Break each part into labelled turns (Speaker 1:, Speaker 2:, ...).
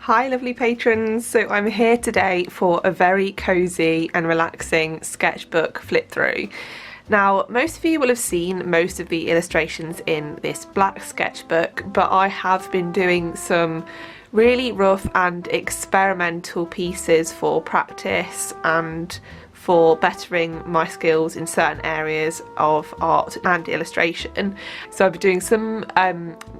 Speaker 1: Hi lovely patrons, so I'm here today for a very cosy and relaxing sketchbook flip through. Now most of you will have seen most of the illustrations in this black sketchbook, but I have been doing some really rough and experimental pieces for practice and for bettering my skills in certain areas of art and illustration. So I've been doing some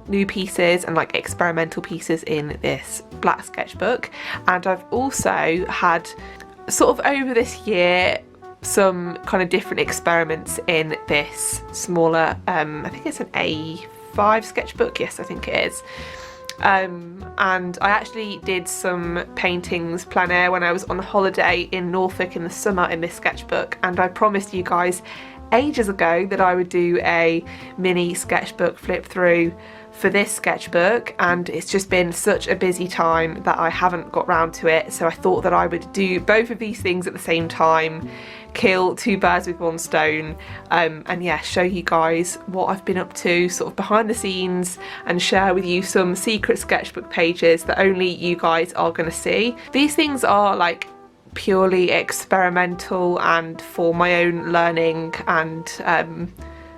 Speaker 1: new pieces and like experimental pieces in this black sketchbook, and I've also had sort of over this year some kind of different experiments in this smaller I think it's an A5 sketchbook, yes I think it is. And I actually did some paintings plein air when I was on holiday in Norfolk in the summer in this sketchbook, and I promised you guys ages ago that I would do a mini sketchbook flip through for this sketchbook, and it's just been such a busy time that I haven't got round to it, so I thought that I would do both of these things at the same time, kill two birds with one stone, and yeah, show you guys what I've been up to sort of behind the scenes and share with you some secret sketchbook pages that only you guys are going to see. These things are like purely experimental and for my own learning and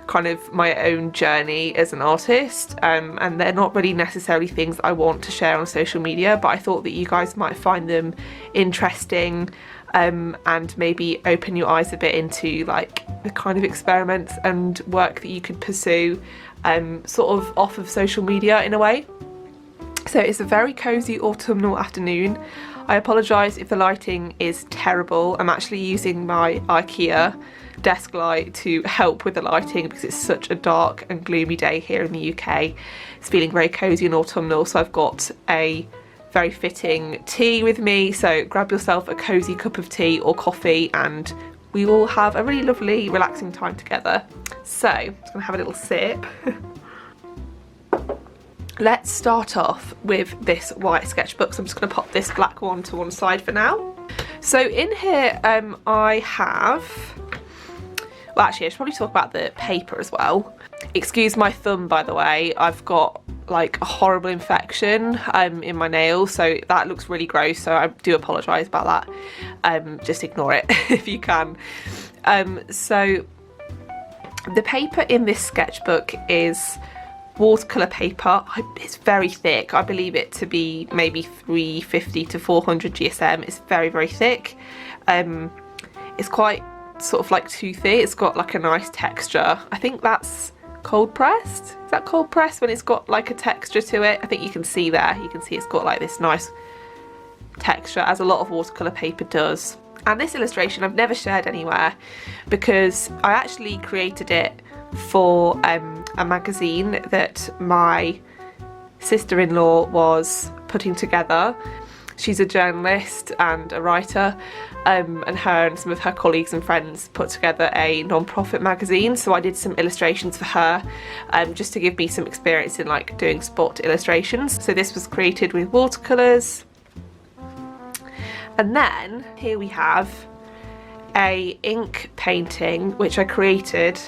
Speaker 1: kind of my own journey as an artist, and they're not really necessarily things I want to share on social media, but I thought that you guys might find them interesting and maybe open your eyes a bit into like the kind of experiments and work that you could pursue sort of off of social media in a way. So it's a very cozy autumnal afternoon. I apologise if the lighting is terrible. I'm actually using my IKEA desk light to help with the lighting because it's such a dark and gloomy day here in the UK. It's feeling very cozy and autumnal, so I've got a very fitting tea with me, so grab yourself a cozy cup of tea or coffee and we will have a really lovely relaxing time together. So I'm just going to have a little sip. Let's start off with this white sketchbook, so I'm just going to pop this black one to one side for now. So in here I have, well actually I should probably talk about the paper as well. Excuse my thumb by the way, I've got like a horrible infection in my nail, so that looks really gross, so I do apologise about that. Just ignore it if you can. So the paper in this sketchbook is watercolour paper. It's very thick. I believe it to be maybe 350 to 400 GSM. It's very, very thick. It's quite sort of like toothy. It's got like a nice texture. I think that's cold pressed. Is that cold pressed when it's got like a texture to it? I think you can see there. You can see it's got like this nice texture, as a lot of watercolour paper does. And this illustration I've never shared anywhere because I actually created it for a magazine that my sister-in-law was putting together. She's a journalist and a writer, and her and some of her colleagues and friends put together a non-profit magazine, so I did some illustrations for her just to give me some experience in like doing spot illustrations. So this was created with watercolours, and then here we have a ink painting which I created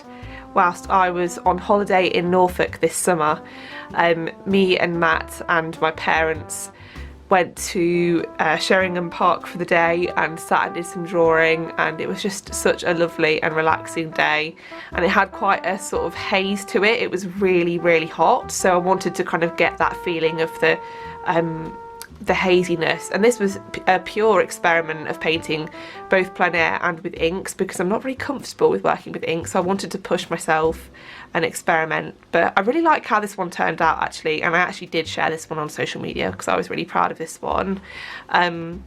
Speaker 1: whilst I was on holiday in Norfolk this summer. Me and Matt and my parents went to Sheringham Park for the day and sat and did some drawing, and it was just such a lovely and relaxing day, and it had quite a sort of haze to it. It was really, really hot, so I wanted to kind of get that feeling of the haziness, and this was a pure experiment of painting both plein air and with inks because I'm not very comfortable with working with ink, so I wanted to push myself and experiment. But I really like how this one turned out actually, and I actually did share this one on social media because I was really proud of this one. And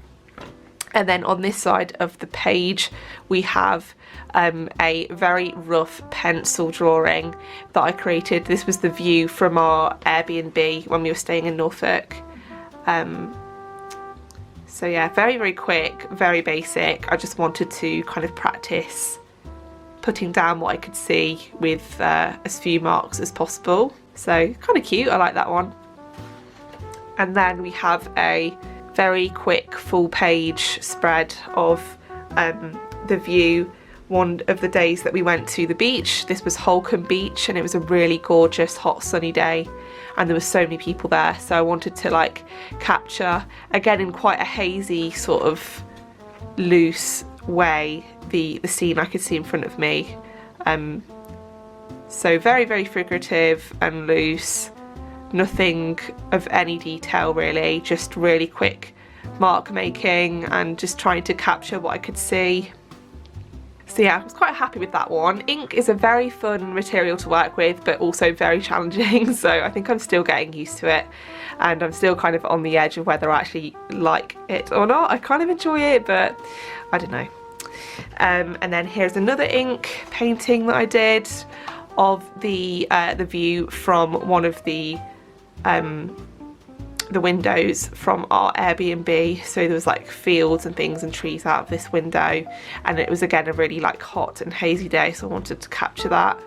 Speaker 1: then on this side of the page we have a very rough pencil drawing that I created. This was the view from our Airbnb when we were staying in Norfolk. So yeah, very, very quick, very basic. I just wanted to kind of practice putting down what I could see with as few marks as possible. So kind of cute, I like that one. And then we have a very quick full page spread of the view one of the days that we went to the beach. This was Holcombe Beach, and it was a really gorgeous hot sunny day, and there were so many people there, so I wanted to like capture, again in quite a hazy sort of loose way, the scene I could see in front of me. So very, very figurative and loose, nothing of any detail really, just really quick mark making and just trying to capture what I could see. So yeah, I was quite happy with that one. Ink is a very fun material to work with, but also very challenging, so I think I'm still getting used to it, and I'm still kind of on the edge of whether I actually like it or not. I kind of enjoy it, but I don't know. And then here's another ink painting that I did of the view from one of the windows from our Airbnb. So there was like fields and things and trees out of this window, and it was again a really like hot and hazy day, so I wanted to capture that.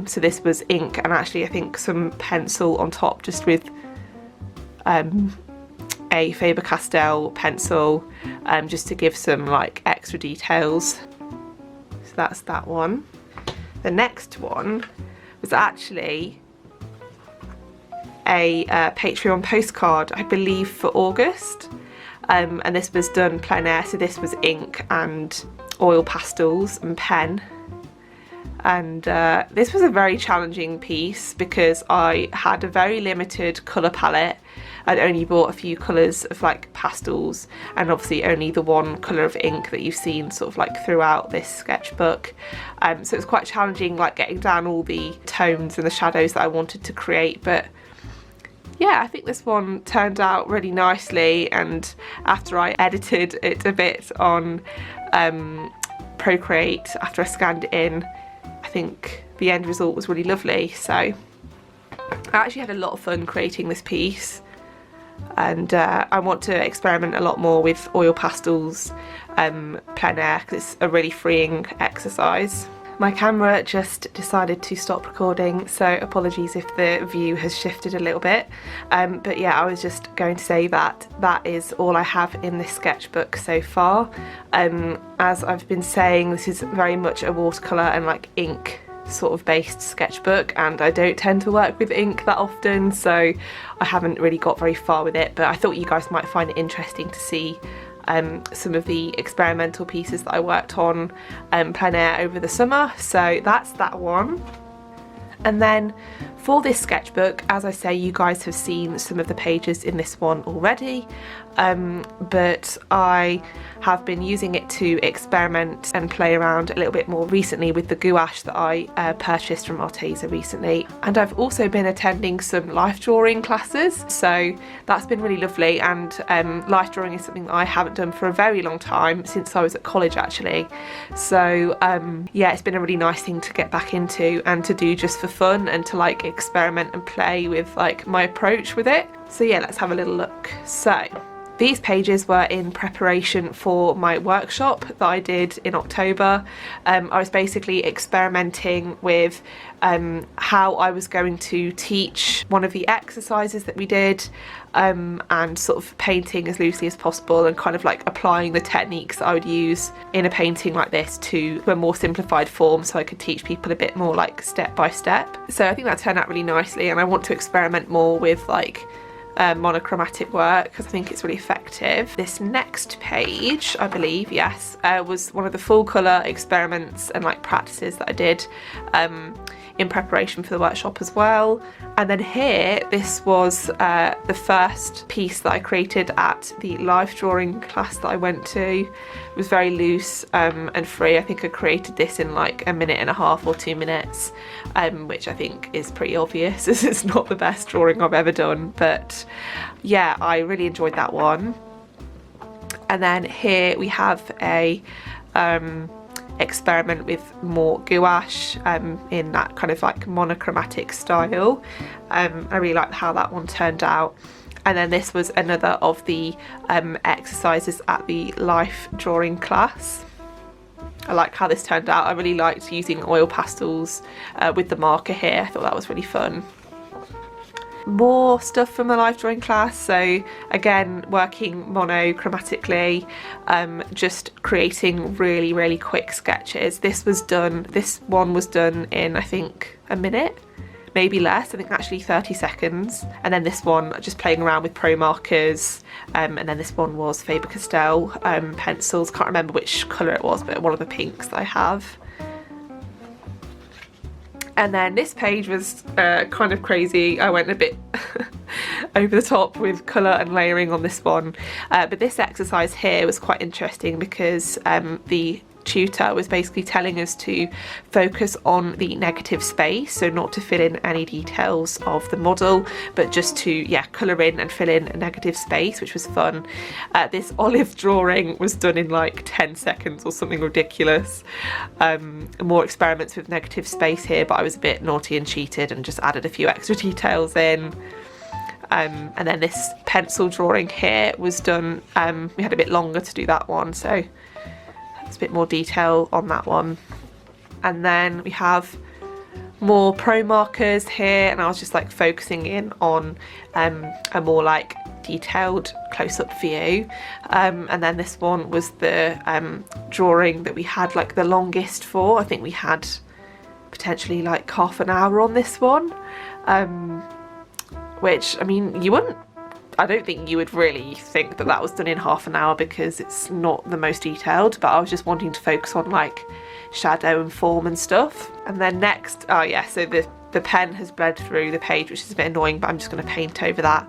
Speaker 1: So this was ink and actually I think some pencil on top, just with a Faber-Castell pencil, just to give some like extra details. So that's that one. The next one was actually a Patreon postcard, I believe for August, and this was done plein air, so this was ink and oil pastels and pen, and this was a very challenging piece because I had a very limited colour palette. I'd only bought a few colours of like pastels, and obviously only the one colour of ink that you've seen sort of like throughout this sketchbook, so it was quite challenging like getting down all the tones and the shadows that I wanted to create. But yeah, I think this one turned out really nicely, and after I edited it a bit on Procreate, after I scanned it in, I think the end result was really lovely. So I actually had a lot of fun creating this piece, and I want to experiment a lot more with oil pastels plein air, because it's a really freeing exercise. My camera just decided to stop recording, so apologies if the view has shifted a little bit, but yeah, I was just going to say that that is all I have in this sketchbook so far. As I've been saying, this is very much a watercolour and like ink sort of based sketchbook, and I don't tend to work with ink that often, so I haven't really got very far with it, but I thought you guys might find it interesting to see some of the experimental pieces that I worked on plein air over the summer. So that's that one. And then for this sketchbook, as I say, you guys have seen some of the pages in this one already, but I have been using it to experiment and play around a little bit more recently with the gouache that I purchased from Arteza recently. And I've also been attending some life drawing classes, so that's been really lovely, and life drawing is something that I haven't done for a very long time, since I was at college actually. So yeah, it's been a really nice thing to get back into and to do just for fun, and to like experiment and play with like my approach with it. So yeah, let's have a little look. So these pages were in preparation for my workshop that I did in October. I was basically experimenting with how I was going to teach one of the exercises that we did, and sort of painting as loosely as possible, and kind of like applying the techniques that I would use in a painting like this to a more simplified form, so I could teach people a bit more like step by step. So I think that turned out really nicely, and I want to experiment more with like monochromatic work, because I think it's really effective. This next page, I believe, yes, was one of the full colour experiments and like practices that I did in preparation for the workshop as well. And then here, this was the first piece that I created at the life drawing class that I went to. It was very loose and free. I think I created this in like a minute and a half or 2 minutes, which I think is pretty obvious as it's not the best drawing I've ever done, but yeah, I really enjoyed that one. And then here we have a experiment with more gouache in that kind of like monochromatic style. I really liked how that one turned out. And then this was another of the exercises at the life drawing class. I like how this turned out. I really liked using oil pastels with the marker here. I thought that was really fun. more stuff from the life drawing class. So again, working monochromatically, just creating really quick sketches. This one was done in, I think, a minute, maybe less, I think actually 30 seconds. And then this one, just playing around with pro markers, and then this one was Faber-Castell pencils. Can't remember which colour it was, but one of the pinks that I have. And then this page was kind of crazy. I went a bit over the top with colour and layering on this one. But this exercise here was quite interesting because the tutor was basically telling us to focus on the negative space, so not to fill in any details of the model, but just to colour in and fill in a negative space, which was fun. This olive drawing was done in like 10 seconds or something ridiculous. More experiments with negative space here, but I was a bit naughty and cheated and just added a few extra details in. And then this pencil drawing here was done, we had a bit longer to do that one, so there's a bit more detail on that one. And then we have more pro markers here, and I was just like focusing in on a more like detailed close-up view. And then this one was the drawing that we had like the longest for. I think we had potentially like half an hour on this one, which, I mean, I don't think you would really think that that was done in half an hour because it's not the most detailed, but I was just wanting to focus on like shadow and form and stuff. And then next, oh yeah, so the pen has bled through the page, which is a bit annoying, but I'm just going to paint over that.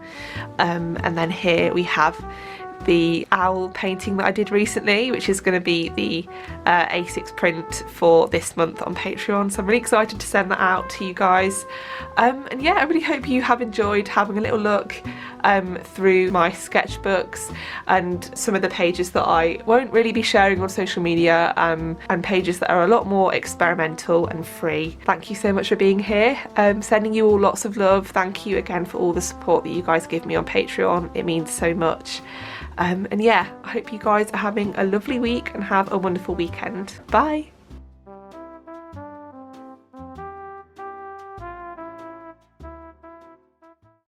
Speaker 1: And then here we have the owl painting that I did recently, which is going to be the A6 print for this month on Patreon, so I'm really excited to send that out to you guys. And yeah, I really hope you have enjoyed having a little look through my sketchbooks and some of the pages that I won't really be sharing on social media, and pages that are a lot more experimental and free. Thank you so much for being here. Sending you all lots of love. Thank you again for all the support that you guys give me on Patreon. It means so much. And yeah, I hope you guys are having a lovely week and have a wonderful weekend. Bye!